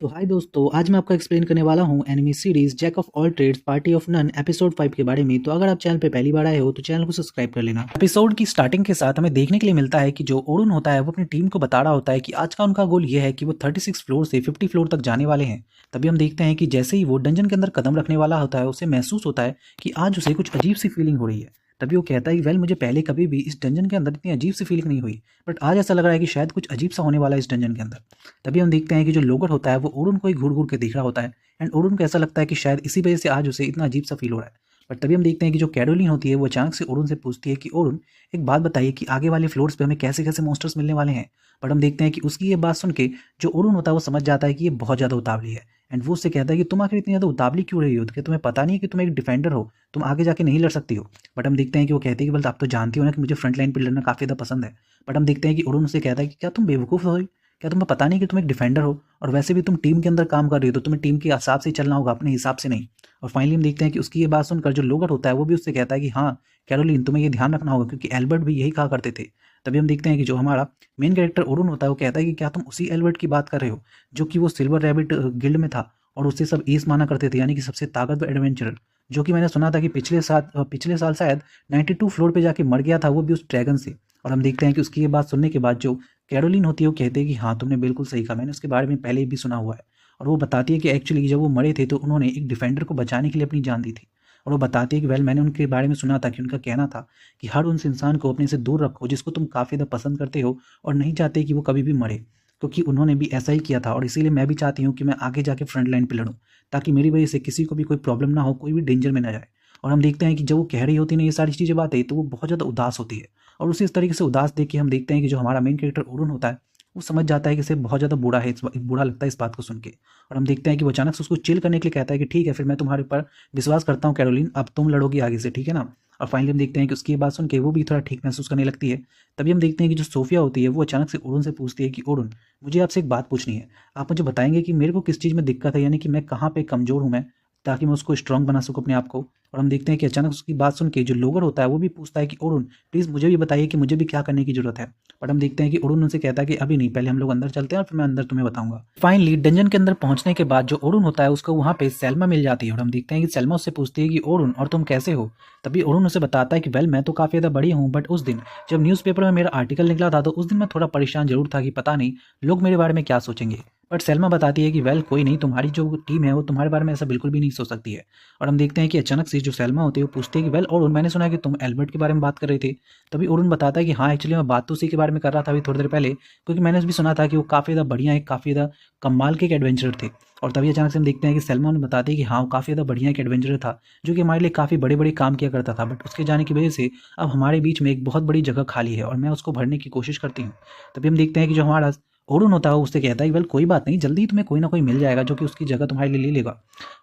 तो हाय दोस्तों, आज मैं आपको एक्सप्लेन करने वाला हूँ anime series jack of all trades party of none episode 5 के बारे में। तो अगर आप चैनल पे पहली बार आए हो तो चैनल को सब्सक्राइब कर लेना। एपिसोड की स्टार्टिंग के साथ हमें देखने के लिए मिलता है कि जो ओरुन होता है वो अपनी टीम को बता रहा होता है कि आज का उनका गोल ये है कि वो 36 फ्लोर से 50 फ्लोर तक जाने वाले हैं। तभी हम देखते हैं कि जैसे ही वो डंजन के अंदर कदम रखने वाला होता है उसे महसूस होता है कि आज उसे कुछ अजीब सी फीलिंग हो रही है। तभी वो कहता है कि वेल, मुझे पहले कभी भी इस डंजन के अंदर इतनी अजीब सी फीलिंग नहीं हुई, बट आज ऐसा लग रहा है कि शायद कुछ अजीब सा होने वाला है इस डंजन के अंदर। तभी हम देखते हैं कि जो लोगर होता है वो ओरुन को ही घूर घूर के देख रहा होता है एंड ओरुन को ऐसा लगता है कि शायद इसी वजह से आज उसे इतना अजीब सा फील हो रहा है। बट तभी हम देखते हैं कि जो कैरोलिन होती है वो अचानक से ओरुन से पूछती है कि ओरुन, एक बात बताइए कि आगे वाले फ्लोर्स पे हमें कैसे कैसे मॉन्स्टर्स मिलने वाले हैं। बट हम देखते हैं कि उसकी ये बात सुन के जो ओरुन होता है वो समझ जाता है कि ये बहुत ज़्यादा उतावली है एंड वो उससे कहता है कि तुम आखिर इतनी ज़्यादा उतावली क्यों रही हो, कि तुम्हें पता नहीं है कि तुम एक डिफेंडर हो, तुम आगे जाके नहीं लड़ सकती हो। बट हम देखते हैं कि वो कहती है कि बल आप तो जानती हो ना कि मुझे फ्रंट लाइन पर लड़ना काफ़ी ज़्यादा पसंद है। बट हम देखते हैं कि ओरुन उससे कहता है कि क्या तुम बेवकूफ़ हो, क्या तुम्हें पता नहीं कि तुम एक डिफेंडर हो, और वैसे भी तुम टीम के अंदर काम कर रही हो तो तुम्हें टीम के हिसाब से ही चलना होगा, अपने हिसाब से नहीं। और फाइनली हम देखते हैं कि उसकी ये बात सुनकर जो लोगर होता है वो भी उससे कहता है कि हाँ कैरोलिन, तुम्हें ये ध्यान रखना होगा, क्योंकि एल्बर्ट भी यही कहा करते थे। तभी हम देखते हैं कि जो हमारा मेन कैरेक्टर ओरुन होता है वो कहता है कि क्या तुम उसी एल्बर्ट की बात कर रहे हो जो कि वो सिल्वर रैबिट गिल्ड में था और उससे सब एस माना करते थे, यानी कि सबसे ताकतवर एडवेंचरर, जो कि मैंने सुना था कि पिछले साल शायद 92 फ्लोर पे जाके मर गया था, वो भी उस ड्रैगन से। और हम देखते हैं कि उसकी ये बात सुनने के बाद जो कैरोलिन होती है वो कहती है कि हाँ तुमने बिल्कुल सही कहा, मैंने उसके बारे में पहले भी सुना हुआ है। और वो बताती है कि एक्चुअली जब वो मरे थे तो उन्होंने एक डिफेंडर को बचाने के लिए अपनी जान दी थी। और वो बताती है कि वेल, मैंने उनके बारे में सुना था कि उनका कहना था कि हर उस इंसान को अपने से दूर रखो जिसको तुम काफ़ी ज़्यादा पसंद करते हो और नहीं चाहते कि वो कभी भी मरे, क्योंकि उन्होंने भी ऐसा ही किया था। और इसीलिए मैं भी चाहती हूँ कि मैं आगे जाके फ्रंट लाइन पर लड़ूँ, ताकि मेरी वजह से किसी को भी कोई प्रॉब्लम ना हो, कोई भी डेंजर में ना जाए। और हम देखते हैं कि जब वो कह रही होती है ना ये सारी चीज़ें बातें, तो वो बहुत ज़्यादा उदास होती है। और उसी इस तरीके से उदास देख के हम देखते हैं कि जो हमारा मेन कैरेक्टर ओरुन होता है वो समझ जाता है कि इसे बहुत ज़्यादा बुरा लगता है इस बात को सुन के। और हम देखते हैं कि वो अचानक से उसको चिल करने के लिए कहता है कि ठीक है, फिर मैं तुम्हारे ऊपर विश्वास करता हूँ कैरोलिन, अब तुम लड़ोगी आगे से, ठीक है ना। और फाइनली हम देखते हैं कि उसकी ये बात सुन के वो भी थोड़ा ठीक महसूस करने लगती है। तभी हम देखते हैं कि जो सोफिया होती है वो अचानक से ओरुन से पूछती है कि ओरुन, मुझे आपसे एक बात पूछनी है, आप मुझे बताएंगे कि मेरे को किस चीज़ में दिक्कत है, यानी कि मैं कहाँ पे कमज़ोर हूँ मैं, ताकि मैं उसको स्ट्रांग बना सकूँ अपने आप को। और हम देखते हैं कि अचानक उसकी बात सुन के जो लोगर होता है वो भी पूछता है कि ओरुन, प्लीज़ मुझे भी बताइए कि मुझे भी क्या करने की ज़रूरत है। बट हम देखते हैं कि ओरुन उनसे कहता है कि अभी नहीं, पहले हम लोग अंदर चलते हैं और फिर मैं अंदर तुम्हें बताऊंगा। फाइनली डंजन के अंदर पहुंचने के बाद जो ओरुन होता है उसको वहाँ पे सेल्मा मिल जाती है। और हम देखते हैं कि सेल्मा उससे पूछती है कि ओरुन, और तुम कैसे हो। तभी ओरुन उसे बताता है कि वेल, मैं तो काफ़ी ज़्यादा बड़ी हूँ, बट उस दिन जब न्यूज़पेपर में मेरा आर्टिकल निकला था तो उस दिन मैं थोड़ा परेशान जरूर था कि पता नहीं लोग मेरे बारे में क्या सोचेंगे। बट सेल्मा बताती है कि वेल कोई नहीं, तुम्हारी जो टीम है वो तुम्हारे बारे में ऐसा बिल्कुल भी नहीं सोच सकती है। और हम देखते हैं कि अचानक से जो सेल्मा होती है वो पूछती है कि वेल ओरुन, मैंने सुना है कि तुम एल्बर्ट के बारे में बात कर रहे थे। तभी ओरुन बताता है कि हाँ एक्चुअली मैं बात तो उसी के बारे में कर रहा था अभी थोड़ी देर पहले, क्योंकि मैंने भी सुना था कि वो काफ़ी ज़्यादा बढ़िया एक काफ़ी ज़्यादा कमाल के एक एडवेंचरर थे। और तभी अचानक से हम देखते हैं कि सेल्मा उन्हें बताती है कि हाँ वो काफ़ी ज़्यादा बढ़िया एक एडवेंचरर था जो कि हमारे लिए काफ़ी बड़े बड़े काम किया करता था, बट उसके जाने की वजह से अब हमारे बीच में एक बहुत बड़ी जगह खाली है और मैं उसको भरने की कोशिश करती हूँ। तभी हम देखते हैं कि जो हमारा ओरुन होता है वो उससे कहता है वेल कोई बात नहीं, जल्दी ही तुम्हें कोई ना कोई मिल जाएगा जो कि उसकी जगह तुम्हारे लिए ले लेगा।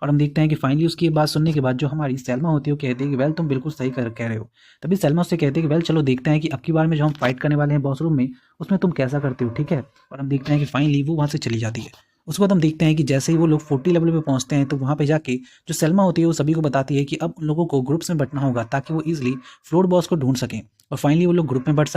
और हम देखते हैं कि फाइनली उसकी ये बात सुनने के बाद जो हमारी सेल्मा होती है वो कहती है कि वेल तुम बिल्कुल सही कह रहे हो। तभी सेल्मा उससे कहती है कि वेल चलो देखते हैं कि अब की बार में जो हम फाइट करने वाले हैं बॉस रूम में, उसमें तुम कैसा करते हो, ठीक है। और हम देखते हैं कि फाइनली वो वहाँ से चली जाती है। उसके बाद हम देखते हैं कि जैसे ही वो लोग 40 लेवल पे पहुंचते हैं तो वहाँ पे जाके जो सेल्मा होती है वो सभी को बताती है कि अब उन लोगों को ग्रुप्स में बंटना होगा ताकि वो इजीली फ्लोर बॉस को ढूंढ सकें। और फाइनली वो लोग ग्रुप में बढ़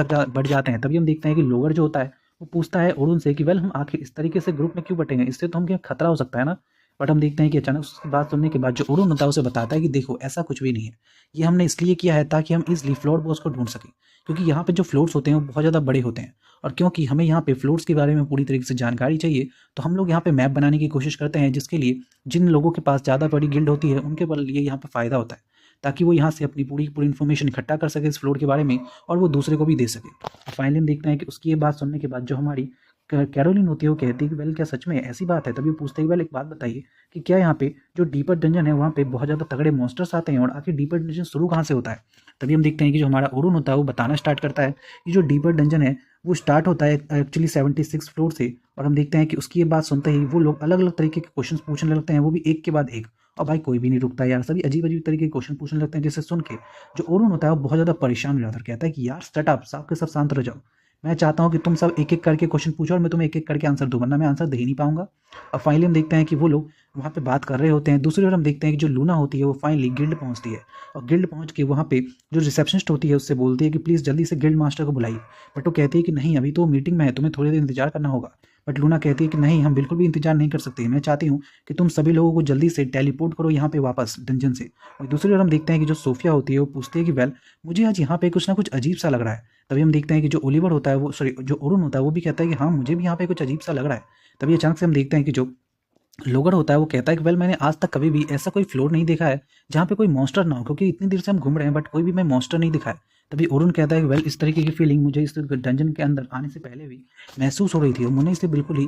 जाते हैं। तभी हम देखते हैं कि लोअर जो होता है वो पूछता है ओरुन से कि वेल हम आखिर इस तरीके से ग्रुप में क्यों बटेंगे, इससे तो हम खतरा हो सकता है ना। बट हम देखते हैं कि अचानक उसकी बात सुनने के बाद जो ओरुन होता है उसे बताता है कि देखो ऐसा कुछ भी नहीं है, ये हमने इसलिए किया है ताकि हम इजीली फ्लोर बॉस को ढूंढ सकें, क्योंकि यहाँ पे जो फ्लोर्स होते हैं वो बहुत ज़्यादा बड़े होते हैं। और क्योंकि हमें यहाँ पे फ्लोर्स के बारे में पूरी तरीके से जानकारी चाहिए तो हम लोग यहाँ पे मैप बनाने की कोशिश करते हैं, जिसके लिए जिन लोगों के पास ज़्यादा बड़ी गिल्ड होती है उनके लिए यहाँ पे फ़ायदा होता है, ताकि वो यहाँ से अपनी पूरी पूरी इन्फॉर्मेशन इकट्ठा कर सके इस फ्लोर के बारे में और वो दूसरे को भी दे सके। फाइनली हम देखते हैं कि उसकी ये बात सुनने के बाद जो हमारी कैरोलिन होती है वो कहती है कि वेल क्या सच में ऐसी बात है। तभी वो पूछते हैं कि वेल एक बात बताइए कि क्या यहाँ पे जो डीपर डंजन है वहाँ पे बहुत ज़्यादा तगड़े मॉन्स्टर्स आते हैं, और आखिर डीपर डंजन शुरू कहाँ से होता है। तभी हम देखते हैं कि जो हमारा ओरुन होता है वो बताना स्टार्ट करता है कि जो डीपर डंजन है वो स्टार्ट होता है एक्चुअली 76 फ्लोर से। और हम देखते हैं कि उसकी ये बात सुनते ही वो लोग अलग अलग तरीके के क्वेश्चन पूछने लगते हैं, वो भी एक के बाद एक। और भाई कोई भी नहीं रुकता यार, सभी अजीब अजीब तरीके के क्वेश्चन पूछने लगते हैं, जिसे सुन के जो ओरुन होता है वो बहुत ज़्यादा परेशान हो जाता है, कहता है कि यार शट अप, सब के सब शांत रह जाओ। मैं चाहता हूँ कि तुम सब एक एक करके क्वेश्चन पूछो और मैं तुम्हें एक एक करके आंसर दूँ, वरना मैं आंसर दे ही नहीं पाऊंगा। और फाइनली हम देखते हैं कि वो लोग वहाँ पे बात कर रहे होते हैं। दूसरी ओर हम देखते हैं कि जो लूना होती है वो फाइनली गिल्ड पहुँचती है, और गिल्ड पहुँच के वहाँ पे जो रिसेप्शनिस्ट होती है उससे बोलती है कि प्लीज़ जल्दी से गिल्ड मास्टर को बुलाइए। बट वो कहती है कि नहीं, अभी तो मीटिंग में है, तुम्हें थोड़ी देर इंतजार करना होगा। बट लूना कहती है कि नहीं, हम बिल्कुल भी इंतजार नहीं कर सकते, मैं चाहती हूँ कि तुम सभी लोगों को जल्दी से टेलीपोर्ट करो यहाँ पे वापस डंजन से। और दूसरी ओर हम देखते हैं कि जो सोफिया होती है वो पूछती है कि वेल, मुझे आज यहाँ पे कुछ ना कुछ अजीब सा लग रहा है। तभी हम देखते हैं कि जो ओलिवर होता है वो, सॉरी, जो ओरुन होता है वो भी कहता है कि हाँ, मुझे भी यहाँ पे कुछ अजीब सा लग रहा है। तभी अचानक से हम देखते हैं कि जो लोगर होता है वो कहता है कि वेल, मैंने आज तक कभी भी ऐसा कोई फ्लोर नहीं देखा है जहाँ पे कोई मॉन्स्टर ना हो, क्योंकि इतनी देर से हम घूम रहे हैं बट कोई भी मैं मॉन्स्टर नहीं दिखा है। तभी ओरुन कहता है कि वेल, इस तरीके की फीलिंग मुझे इस डंजन के अंदर आने से पहले भी महसूस हो रही थी और मैंने इसे बिल्कुल ही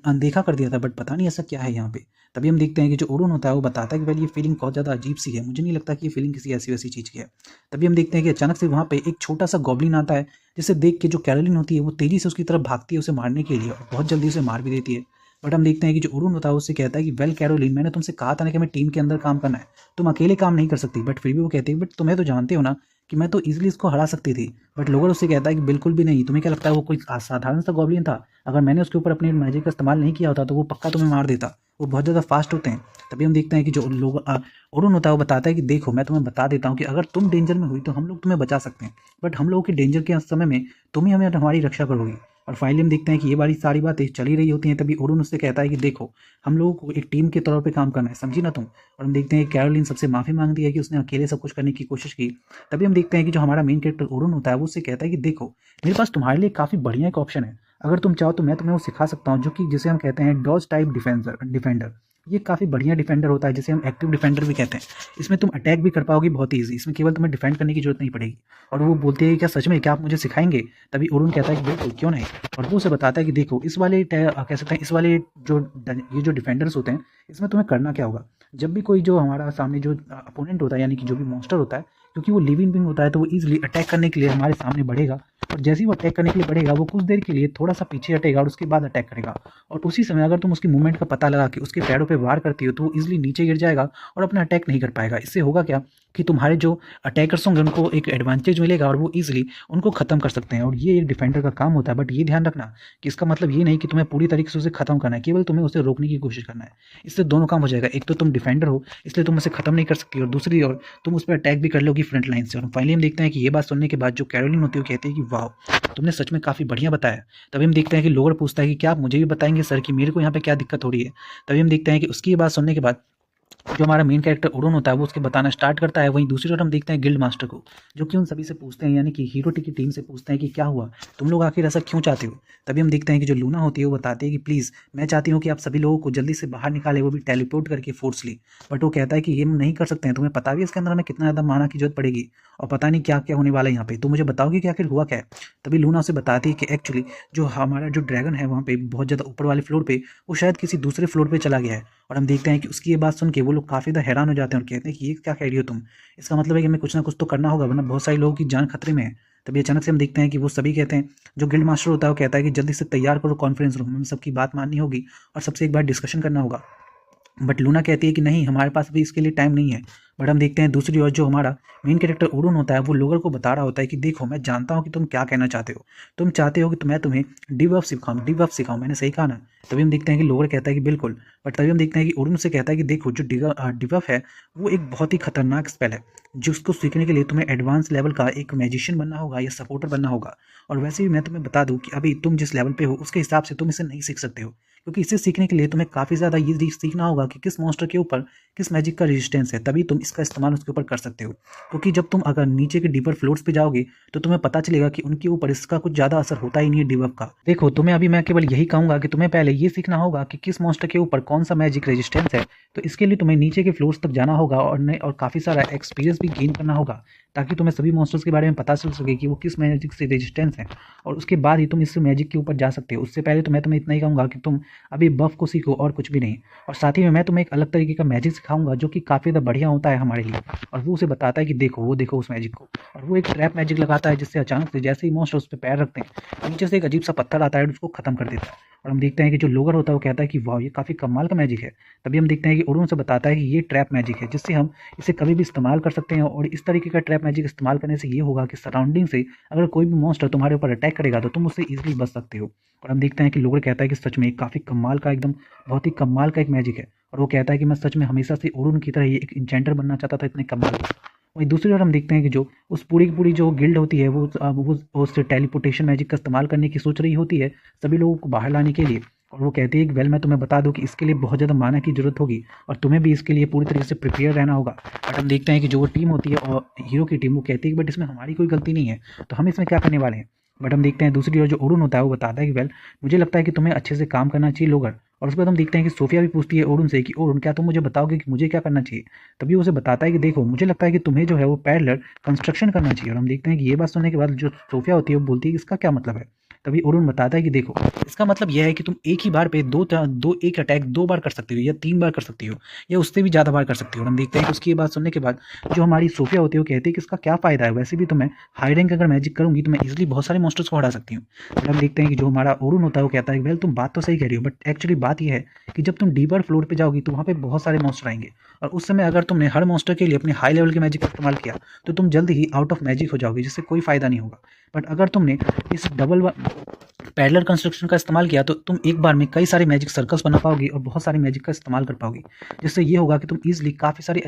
अनदेखा कर दिया था, बट पता नहीं ऐसा क्या है यहाँ पे। तभी हम देखते हैं कि जो ओरुन होता है वो बताता है कि वेल, ये फीलिंग बहुत ज़्यादा अजीब सी है, मुझे नहीं लगता कि ये फीलिंग किसी ऐसी वैसी चीज़ की है। तभी हम देखते हैं कि अचानक से वहाँ पे एक छोटा सा गॉब्लिन आता है, जिसे देख के जो कैरोलिन होती है वो तेज़ी से उसकी तरफ भागती है उसे मारने के लिए, और बहुत जल्दी उसे मार भी देती है। बट हम देखते हैं कि जो ओरुन होता है उससे कहता है कि वेल कैरोलिन, मैंने तुमसे कहा था ना कि हमें टीम के अंदर काम करना है, तुम अकेले काम नहीं कर सकती। बट फिर भी वो कहती है, बट तुम्हें तो जानते हो ना कि मैं तो इजीली इसको हरा सकती थी। बट लोगर उससे कहता है कि बिल्कुल भी नहीं, तुम्हें क्या लगता है वो कोई साधारण सा गॉब्लिन था? अगर मैंने उसके ऊपर अपने मैजिक का इस्तेमाल नहीं किया होता तो वो पक्का तुम्हें मार देता, वो बहुत ज़्यादा फास्ट होते हैं। तभी हम देखते हैं कि जो लोग ओरुन होता है वो बताता है कि देखो, मैं तुम्हें बता देता हूँ कि अगर तुम डेंजर में हुई तो हम लोग तुम्हें बचा सकते हैं, बट हम लोगों के डेंजर के समय में तुम ही हमें हमारी रक्षा करोगी। और फाइनली हम देखते हैं कि ये वाली सारी बातें चल ही रही होती हैं। तभी ओरुन उससे कहता है कि देखो, हम लोगों को एक टीम के तौर पे काम करना है, समझी ना तुम। और हम देखते हैं कि कैरोलिन सबसे माफ़ी मांगती है कि उसने अकेले सब कुछ करने की कोशिश की। तभी हम देखते हैं कि जो हमारा मेन कैरेक्टर ओरुन होता है वो उससे कहता है कि देखो, मेरे पास तुम्हारे लिए काफ़ी बढ़िया एक ऑप्शन है, अगर तुम चाहो तो मैं तुम्हें वो सिखा सकता हूँ, जो कि जिसे हम कहते हैं डॉज टाइप डिफेंडर। ये काफ़ी बढ़िया डिफेंडर होता है, जिसे हम एक्टिव डिफेंडर भी कहते हैं। इसमें तुम अटैक भी कर पाओगे बहुत ईजी, इसमें केवल तुम्हें डिफेंड करने की जरूरत नहीं पड़ेगी। और वो बोलती है कि क्या सच में, क्या आप मुझे सिखाएंगे? तभी ओरुन कहता है कि बिल्कुल, क्यों नहीं। और वो उसे बताता है कि देखो, इस वाले कह सकते हैं, इस वाले जो ये जो डिफेंडर्स होते हैं, इसमें तुम्हें करना क्या होगा, जब भी कोई जो हमारा सामने जो अपोनेंट होता है, यानी कि जो भी मॉन्स्टर होता है, क्योंकि वो लिविंग बिंग होता है तो वो इजीली अटैक करने के लिए हमारे सामने बढ़ेगा। और जैसे ही वो अटैक करने के लिए बढ़ेगा वो कुछ देर के लिए थोड़ा सा पीछे हटेगा और उसके बाद अटैक करेगा। और उसी समय अगर तुम उसकी मूवमेंट का पता लगा के उसके पैरों पे वार करती हो तो वो इजीली नीचे गिर जाएगा और अपना अटैक नहीं कर पाएगा। इससे होगा क्या कि तुम्हारे जो अटैकर्स होंगे उनको एक एडवांटेज मिलेगा और वो इजीली उनको खत्म कर सकते हैं। और ये एक डिफेंडर का काम होता है। बट ये ध्यान रखना कि इसका मतलब ये नहीं कि तुम्हें पूरी तरीके से उसे खत्म करना है, केवल तुम्हें उसे रोकने की कोशिश करना है। इससे दोनों काम हो जाएगा, एक तो तुम डिफेंडर हो इसलिए तुम उसे खत्म नहीं कर सकती, और दूसरी ओर तुम उस पर अटैक भी कर लोगी फ्रंट लाइन से। और फाइनली हम देखते हैं कि ये बात सुनने के बाद जो कैरोलिन होती है वो कहती है कि वाह, तुमने सच में काफ़ी बढ़िया बताया। तभी हम देखते हैं कि लोगर पूछता है कि क्या आप मुझे भी बताएंगे सर कि मेरे को यहाँ पे क्या दिक्कत हो रही है। तभी हम देखते हैं कि उसकी ये बात सुनने के बाद जो हमारा मेन कैरेक्टर ओरुन होता है वो उसके बताना स्टार्ट करता है। वहीं दूसरी ओर हम देखते हैं गिल्ड मास्टर को, जो कि उन सभी से पूछते हैं, यानी कि हीरो की टीम से पूछते हैं कि क्या हुआ, तुम लोग आखिर ऐसा क्यों चाहते हो। तभी हम देखते हैं कि जो लूना होती है वो बताती है कि प्लीज़, मैं चाहती हूँ कि आप सभी लोगों को जल्दी से बाहर निकाले, वो भी टेलीपोर्ट करके फोर्सली। बट वो कहता है कि ये हम नहीं कर सकते हैं, तुम्हें पता भी है इसके अंदर हमें कितना ज़्यादा माना की जरूरत पड़ेगी और पता नहीं क्या क्या होने वाला है यहाँ पे, तो मुझे बताओगे कि आखिर हुआ क्या है। तभी लूना उसे बताती है कि एक्चुअली जो हमारा जो ड्रैगन है वहाँ पे बहुत ज़्यादा ऊपर वाले फ्लोर पे, वो शायद किसी दूसरे फ्लोर पे चला गया है। और हम देखते हैं कि उसकी ये बात सुन के वो लोग काफ़ी ज़्यादा हैरान हो जाते हैं और कहते हैं कि ये क्या कह रही हो तुम, इसका मतलब है कि हमें कुछ ना कुछ तो करना होगा वरना बहुत सारे लोगों की जान खतरे में है। तभी अचानक से हम देखते हैं कि वो सभी कहते हैं, जो गिल्ड मास्टर होता है वो कहता है कि जल्दी से तैयार करो कॉन्फ्रेंस रूम, हमें सबकी बात माननी होगी और सबसे एक बार डिस्कशन करना होगा। बट लूना कहती है कि नहीं, हमारे पास भी इसके लिए टाइम नहीं है। बट हम देखते हैं दूसरी ओर जो हमारा मेन कैरेक्टर ओरुन होता है वो लोगर को बता रहा होता है कि देखो, मैं जानता हूँ कि तुम क्या कहना चाहते हो, तुम चाहते हो कि मैं तुम्हें डिबफ सिखाऊं, मैंने सही कहा ना। तभी हम देखते हैं कि लोगर कहता है कि बिल्कुल। बट तभी हम देखते हैं कि ओरुन से कहता है कि देखो, जो डिबफ है वो एक बहुत ही खतरनाक स्पेल है, जिसको सीखने के लिए तुम्हें एडवांस लेवल का एक मैजिशियन बनना होगा या सपोर्टर बनना होगा। और वैसे भी मैं तुम्हें बता दूं कि अभी तुम जिस लेवल पे हो उसके हिसाब से तुम इसे नहीं सीख सकते हो, क्योंकि इसे सीखने के लिए तुम्हें काफ़ी ज़्यादा ये सीखना होगा कि किस मॉन्स्टर के ऊपर किस मैजिक का रेजिस्टेंस है, तभी तुम इसका इस्तेमाल उसके ऊपर कर सकते हो। क्योंकि जब तुम अगर नीचे के डीपर फ्लोर्स पे जाओगे तो तुम्हें पता चलेगा कि उनके ऊपर इसका कुछ ज़्यादा असर होता ही नहीं है डिबफ का। देखो, तुम्हें अभी मैं केवल यही कहूँगा कि तुम्हें पहले ये सीखना होगा कि किस मॉन्स्टर के ऊपर कौन सा मैजिक रेजिस्टेंस है, तो इसके लिए तुम्हें नीचे के फ्लोर्स तक जाना होगा और काफ़ी सारा एक्सपीरियंस भी गेन करना होगा, ताकि तुम्हें सभी मॉन्स्टर्स के बारे में पता चल सके कि वो किस मैजिक से रेजिस्टेंस है, और उसके बाद ही तुम इस मैजिक के ऊपर जा सकते हो। उससे पहले तो मैं तुम्हें इतना ही कहूँगा कि तुम अभी बफ को सीखो और कुछ भी नहीं। और साथ ही में मैं तुम्हें एक अलग तरीके का मैजिक सिखाऊंगा जो कि काफ़ी ज़्यादा बढ़िया होता है हमारे लिए। और वो उसे बताता है कि देखो, वो देखो उस मैजिक को, और वो एक ट्रैप मैजिक लगाता है, जिससे अचानक से जैसे ही मॉन्स्टर उस पर पैर रखते हैं नीचे से एक अजीब सा पत्थर आता है और उसको खत्म कर देता है। और हम देखते हैं कि जो लोगर होता है वो कहता है कि वाह, ये काफ़ी कमाल का मैजिक है। तभी हम देखते हैं कि ओरुन से बताता है कि ये ट्रैप मैजिक है, जिससे हम इसे कभी भी इस्तेमाल कर सकते हैं। और इस तरीके का ट्रैप मैजिक इस्तेमाल करने से ये होगा कि सराउंडिंग से अगर कोई भी मॉन्स्टर तुम्हारे ऊपर अटैक करेगा तो तुम उससे ईजिली बच सकते हो। और हम देखते हैं कि लोगर कहता है कि सच में काफ़ी कमाल का, एकदम बहुत ही कमाल का एक मैजिक है। और वो कहता है कि मैं सच में हमेशा से ओरुन की तरह ही एक इंचेंटर बनना चाहता था, इतने कमाल का। वहीं दूसरी ओर हम देखते हैं कि जो उस पूरी की पूरी जो गिल्ड होती है वो उस टेलीपोर्टेशन मैजिक का इस्तेमाल करने की सोच रही होती है सभी लोगों को बाहर लाने के लिए। और वो कहती है कि वेल मैं तुम्हें बता दूं कि इसके लिए बहुत ज़्यादा माना की ज़रूरत होगी और तुम्हें भी इसके लिए पूरी तरीके से प्रिपेयर रहना होगा। बट हम देखते हैं कि जो वो टीम होती है और हीरो की टीम, वो कहती है कि बट इसमें हमारी कोई गलती नहीं है, तो हम इसमें क्या करने वाले हैं। बट हम देखते हैं दूसरी ओर जो ओरुन होता है वो बताता है कि वेल मुझे लगता है कि तुम्हें अच्छे से काम करना चाहिए लोगर। और उसके बाद हम देखते हैं कि सोफिया भी पूछती है ओरुन से कि ओरुन क्या तुम मुझे बताओगे कि मुझे क्या करना चाहिए। तभी उसे बताता है कि देखो मुझे लगता है कि तुम्हें जो है वो पैरेलल कंस्ट्रक्शन करना चाहिए। और हम देखते हैं कि ये बात सुनने के बाद जो सोफिया होती है वो बोलती है कि इसका क्या मतलब है। तभी ओरुन बताता है कि देखो इसका मतलब यह है कि तुम एक ही बार पे एक अटैक 2 बार कर सकती हो या 3 बार कर सकती हो या उससे भी ज़्यादा बार कर सकती हो। और हम देखते हैं कि उसकी ये बात सुनने के बाद जो हमारी सोफिया होती है वो कहती है कि इसका क्या फ़ायदा है, वैसे भी तो मैं हाई रैंक अगर मैजिक करूंगी तो मैं इजीली बहुत सारे मॉन्स्टर्स को हरा सकती हूँ। बट हम देखते हैं कि जो हमारा ओरुन होता है वो कहता है कि वेल तुम बात तो सही कह रही हो, बट एक्चुअली बात यह है कि जब तुम डीपर फ्लोर पे जाओगी तो वहाँ पे बहुत सारे मॉन्स्टर आएंगे और उस समय अगर तुमने हर मॉन्स्टर के लिए अपने हाई लेवल के मैजिक का इस्तेमाल किया तो तुम जल्द ही आउट ऑफ मैजिक हो जाओगे, जिससे कोई फायदा नहीं होगा। बट अगर तुमने इस डबल पैरेलल कंस्ट्रक्शन का इस्तेमाल किया तो तुम एक बार में कई सारे मैजिक सर्कल्स बना पाओगी और बहुत सारे मैजिक का इस्तेमाल कर पाओगी, जिससे ये होगा कि तुम ईजिली काफ़ी सारी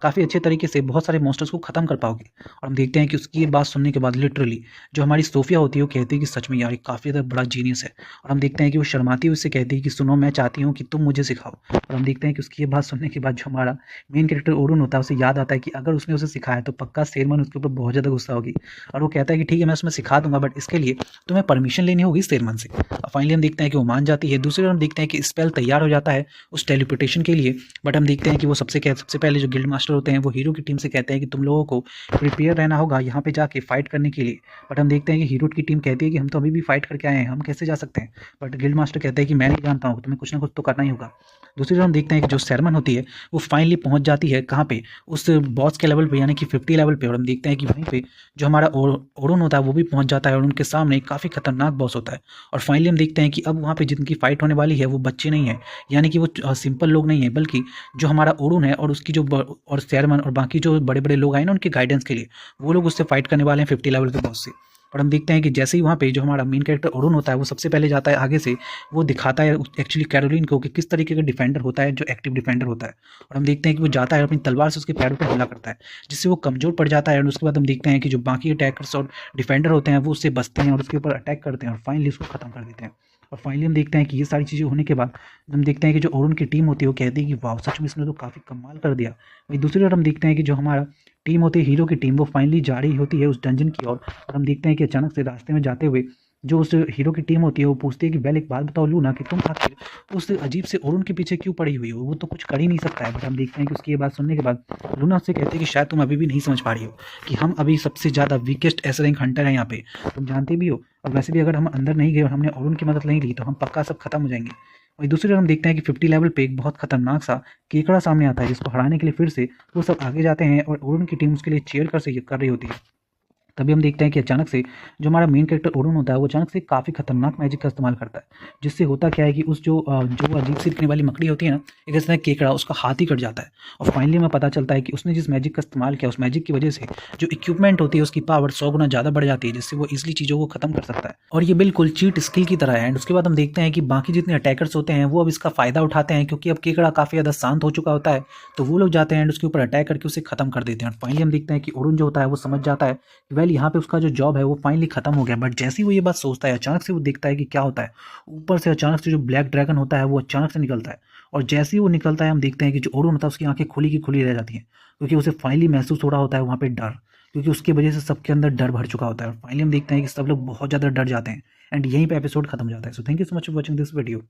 काफ़ी अच्छे तरीके से बहुत सारे मॉन्स्टर्स को खत्म कर पाओगे। और हम देखते हैं कि उसकी ये बात सुनने के बाद लिटरली जो हमारी सोफिया होती है वो कहती है कि सच में यार ये काफ़ी ज़्यादा बड़ा जीनियस है। और हम देखते हैं कि वो शर्माती हुई उससे कहती है कि सुनो मैं चाहती हूँ कि तुम मुझे सिखाओ। और हम देखते हैं कि उसकी ये बात सुनने के बाद जो हमारा मेन कैरेक्टर ओरुन होता है उसे याद आता है कि अगर उसने उसे सिखाया तो पक्का शेरमन उसके ऊपर बहुत ज़्यादा गुस्सा होगी। और वो कहता है कि ठीक है मैं उसमें सिखा दूंगा, बट इसके लिए तुम्हें परमिशन लेनी होगी शेरमन से। फाइनली हम देखते हैं कि वो मान जाती है। दूसरी ओर हम देखते हैं कि स्पेल तैयार हो जाता है उस टेलीपोर्टेशन के लिए। बट हम देखते हैं कि वो सबसे पहले जो गिल्ड मास्टर होते हैं वो हीरो की टीम से कहते हैं कि तुम लोगों को प्रिपेयर रहना होगा यहाँ पे जाके फाइट करने के लिए। बट हम देखते हैं कि हीरो की टीम कहती है कि हम तो अभी भी फाइट करके आए हैं, हम कैसे जा सकते हैं। बट गिल्ड मास्टर कहते हैं कि मैं नहीं जानता हूँ, तुम्हें कुछ ना कुछ तो करना ही होगा। दूसरी ओर हम देखते हैं कि जो शेरमन होती है वो फाइनली पहुंच जाती है कहाँ पे, उस बॉस के लेवल पे यानी कि 50 लेवल पे। और हम देखते हैं कि वहीं पे जो हमारा ओरुन होता है वो भी पहुंच जाता है और उनके सामने काफ़ी खतरनाक बॉस होता है। और फाइनली हम देखते हैं कि अब वहाँ पे जिनकी फाइट होने वाली है वो बच्चे नहीं है, यानी कि वो सिंपल लोग नहीं है, बल्कि जो हमारा ओरुन है और उसकी और शेरमन और बाकी जो बड़े बड़े लोग आए ना उनके गाइडेंस के लिए, वो लोग उससे फाइट करने वाले हैं 50 लेवल के बॉस से। और हम देखते हैं कि जैसे ही वहाँ पे जो हमारा मेन कैरेक्टर ओरुन होता है वो सबसे पहले जाता है आगे से, वो दिखाता है एक्चुअली कैरोलिन को कि किस तरीके का डिफेंडर होता है जो एक्टिव डिफेंडर होता है। और हम देखते हैं कि वो जाता है अपनी तलवार से उसके पैरों पर हमला करता है, जिससे वो कमजोर पड़ जाता है। और उसके बाद हम देखते हैं कि जो बाकी अटैकर्स और डिफेंडर होते हैं वो उससे बचते हैं और उसके ऊपर अटैक करते हैं और फाइनली उसको खत्म कर देते हैं। और फाइनली हम देखते हैं कि ये सारी चीज़ें होने के बाद हम देखते हैं कि जो ओरुन की टीम होती है वो कहती है कि वाह सच में इसने तो काफ़ी कमाल कर दिया। वहीं दूसरी ओर हम देखते हैं कि जो हमारा टीम होती है हीरो की टीम वो फाइनली जा रही होती है उस डंजन की ओर। और हम देखते हैं कि अचानक से रास्ते में जाते हुए जो उस हीरो की टीम होती है वो पूछती है कि वेल एक बात बताओ लूना कि तुम आखिर उस अजीब से ओरुन के पीछे क्यों पड़ी हुई हो, वो तो कुछ कर ही नहीं सकता है। बट हम देखते हैं कि उसकी ये बात सुनने के बाद लूना उससे कहती है कि शायद तुम अभी भी नहीं समझ पा रही हो कि हम अभी सबसे ज़्यादा वीकेस्ट एस रैंक हंटर हैं यहाँ पे, तुम जानते भी हो। और वैसे भी अगर हम अंदर नहीं गए और हमने ओरुन की मदद नहीं ली तो हम पक्का सब खत्म हो जाएंगे। वहीं दूसरी ओर हम देखते हैं कि 50 लेवल पे एक बहुत खतरनाक सा केकड़ा सामने आता है, जिसको हराने के लिए फिर से वो सब आगे जाते हैं और ओरुन की टीम उसके लिए चीयर कर रही होती है। तभी हम देखते हैं कि अचानक से जो हमारा मेन कैरेक्टर ओरुन होता है वो अचानक से काफ़ी खतरनाक मैजिक का इस्तेमाल करता है, जिससे होता क्या है कि उस जो वो अजीब सी दिखने वाली मकड़ी होती है ना, एक ऐसा केकड़ा, उसका हाथ ही कट जाता है। और फाइनली हमें पता चलता है कि उसने जिस मैजिक का इस्तेमाल किया उस मैजिक की वजह से जो इक्विपमेंट होती है उसकी पावर 100 गुना ज़्यादा बढ़ जाती है, जिससे वो इजिली चीज़ों को खत्म कर सकता है। और ये बिल्कुल चीट स्किल की तरह है। एंड उसके बाद हम देखते हैं कि बाकी जितने अटैकर्स होते हैं वो अब इसका फ़ायदा उठाते हैं, क्योंकि अब केकड़ा काफ़ी ज़्यादा शांत हो चुका होता है, तो वो लोग जाते हैं एंड उसके ऊपर अटैक करके उसे खत्म कर देते हैं। और फाइनली हम देखते हैं कि ओरुन जो होता है वो समझ जाता है वेल यहाँ पे उसका जो जॉब है वो फाइनली खत्म हो गया। बट जैसे ही वो ये बात सोचता है अचानक से वो देखता है कि क्या होता है, ऊपर से अचानक से जो ब्लैक ड्रैगन होता है वो अचानक से निकलता है। और जैसे ही वो निकलता है हम देखते हैं कि जो ओरुन होता है उसकी आंखें खुली की खुली रह जाती हैं, क्योंकि उसे फाइनली महसूस हो रहा होता है वहाँ पे डर, क्योंकि उसकी वजह से सबके अंदर डर भर चुका होता है। और फाइनली हम देखते हैं कि सब लोग बहुत ज़्यादा डर जाते हैं एंड यहीं पे एपिसोड खत्म हो जाता है। So thank you so much for watching this video.